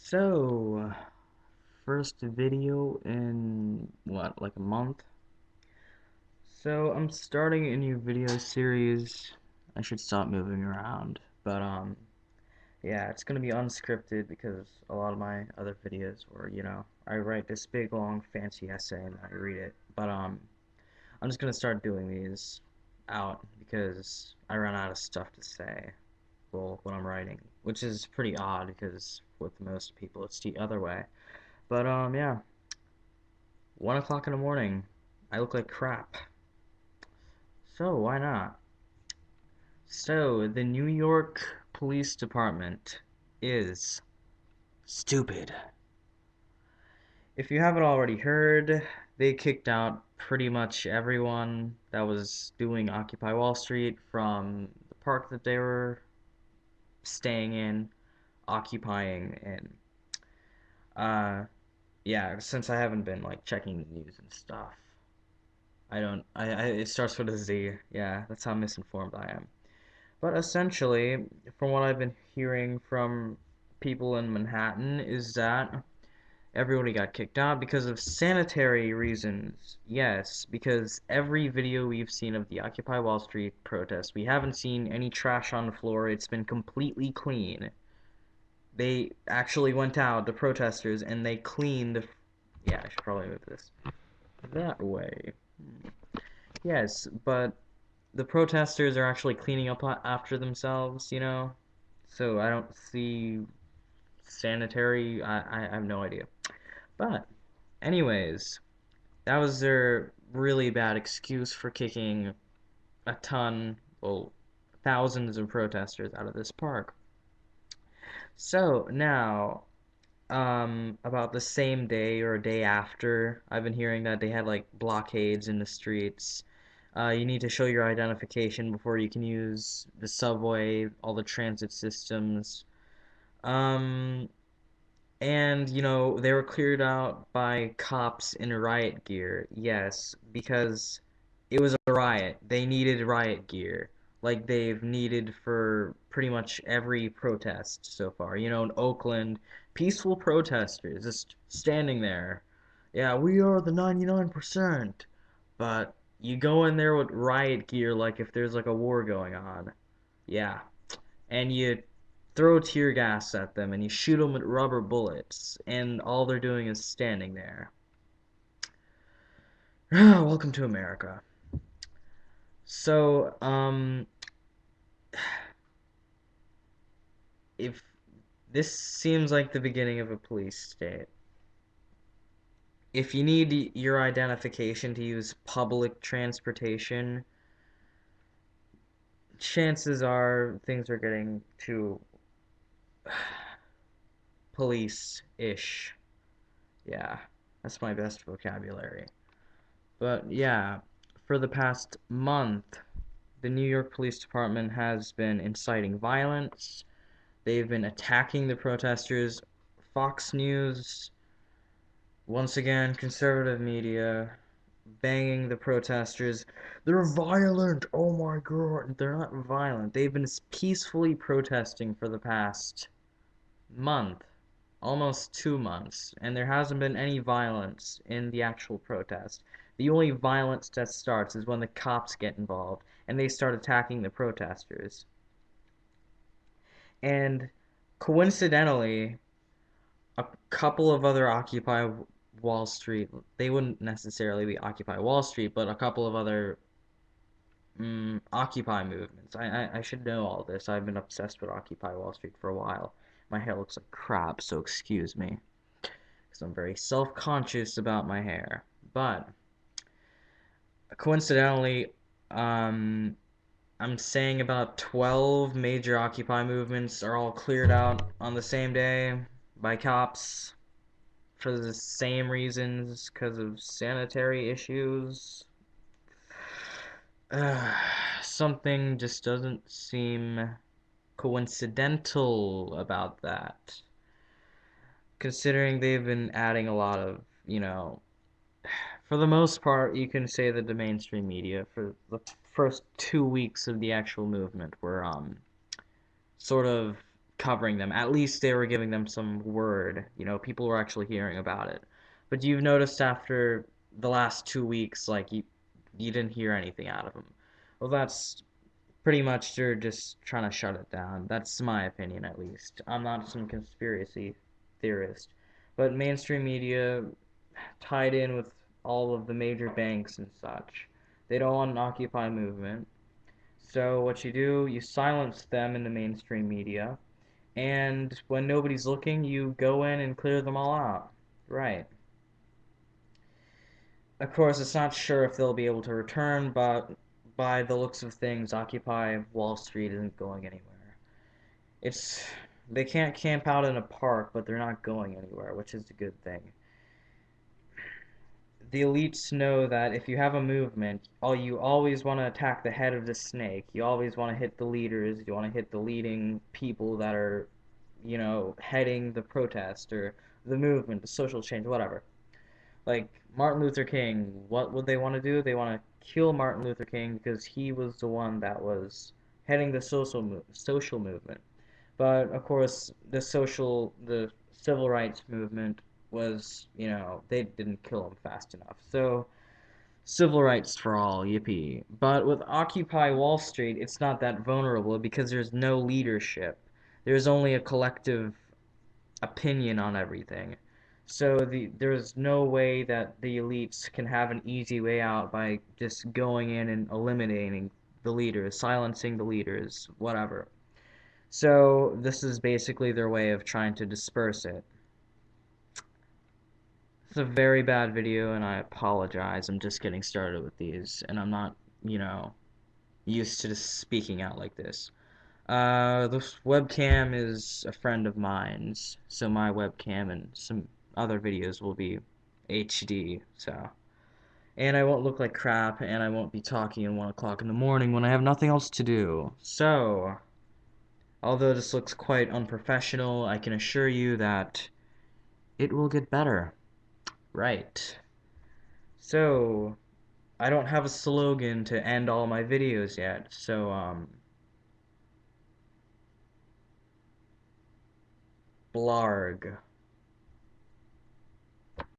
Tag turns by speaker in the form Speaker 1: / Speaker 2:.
Speaker 1: So, first video in what, like a month? So, I'm starting a new video series. I should stop moving around, but yeah, it's gonna be unscripted because a lot of my other videos were, I write this big long fancy essay and I read it. But I'm just gonna start doing these out because I run out of stuff to say, well, when I'm writing, which is pretty odd because with most people it's the other way. But yeah, 1 o'clock in the morning. I look like crap. So why not? So the New York Police Department is stupid. If you haven't already heard, they kicked out pretty much everyone that was doing Occupy Wall Street from the park that they were staying in, occupying in. Yeah, since I haven't been like checking the news and stuff. I don't. It starts with a Z. Yeah, that's how misinformed I am. But essentially, from what I've been hearing from people in Manhattan, is that everybody got kicked out because of sanitary reasons. Yes, because every video we've seen of the Occupy Wall Street protest, we haven't seen any trash on the floor. It's been completely clean. They actually went out, the protesters, and they cleaned. Yeah, I should probably move this that way. Yes, but the protesters are actually cleaning up after themselves, So I don't see sanitary. I have no idea. But, anyways, that was their really bad excuse for kicking a ton, well, thousands of protesters out of this park. So now, about the same day or a day after, I've been hearing that they had like blockades in the streets. You need to show your identification before you can use the subway, all the transit systems. Um, and they were cleared out by cops in riot gear. Yes, because it was a riot. They needed riot gear, like they've needed for pretty much every protest so far. In Oakland, peaceful protesters just standing there. Yeah, we are the 99%. But you go in there with riot gear like if there's like a war going on. Yeah, and you throw tear gas at them and you shoot them with rubber bullets, and all they're doing is standing there. Welcome to America. So, if this seems like the beginning of a police state, if you need your identification to use public transportation, chances are things are getting too police-ish. Yeah, that's my best vocabulary. But yeah, for the past month, the New York Police Department has been inciting violence. They've been attacking the protesters. Fox News, once again, conservative media, banging the protesters. They're violent. Oh my god. They're not violent. They've been peacefully protesting for the past month, almost 2 months, and there hasn't been any violence in the actual protest. The only violence that starts is when the cops get involved and they start attacking the protesters. And coincidentally, a couple of other Occupy Wall Street, they wouldn't necessarily be Occupy Wall Street, but a couple of other Occupy movements. I should know all this. I've been obsessed with Occupy Wall Street for a while. My hair looks like crap, so excuse me, because I'm very self-conscious about my hair. But coincidentally, um, I'm saying about 12 major Occupy movements are all cleared out on the same day by cops for the same reasons, because of sanitary issues. Something just doesn't seem coincidental about that, considering they've been adding a lot of, for the most part, you can say that the mainstream media for the first 2 weeks of the actual movement were sort of covering them. At least they were giving them some word. People were actually hearing about it. But you've noticed after the last 2 weeks, like you didn't hear anything out of them. Well, that's pretty much they're just trying to shut it down. That's my opinion, at least. I'm not some conspiracy theorist, but mainstream media tied in with all of the major banks and such. They don't want an Occupy movement. So what you do, you silence them in the mainstream media, and when nobody's looking, you go in and clear them all out. Right. Of course, it's not sure if they'll be able to return, but by the looks of things, Occupy Wall Street isn't going anywhere. It's they can't camp out in a park, but they're not going anywhere, which is a good thing. The elites know that if you have a movement, you always want to attack the head of the snake. You always want to hit the leaders. You want to hit the leading people that are, heading the protest or the movement, the social change, whatever. Like Martin Luther King, what would they want to do? They want to kill Martin Luther King because he was the one that was heading the social movement. But of course, the civil rights movement was, they didn't kill him fast enough. So civil rights for all, yippee. But with Occupy Wall Street, it's not that vulnerable because there's no leadership. There's only a collective opinion on everything. So there's no way that the elites can have an easy way out by just going in and eliminating the leaders, silencing the leaders, whatever. So this is basically their way of trying to disperse it. It's a very bad video, and I apologize. I'm just getting started with these, and I'm not, used to just speaking out like this. This webcam is a friend of mine's, so my webcam and some other videos will be HD, so. And I won't look like crap, and I won't be talking at 1 o'clock in the morning when I have nothing else to do. So, although this looks quite unprofessional, I can assure you that it will get better. Right. So, I don't have a slogan to end all my videos yet, so, blarg.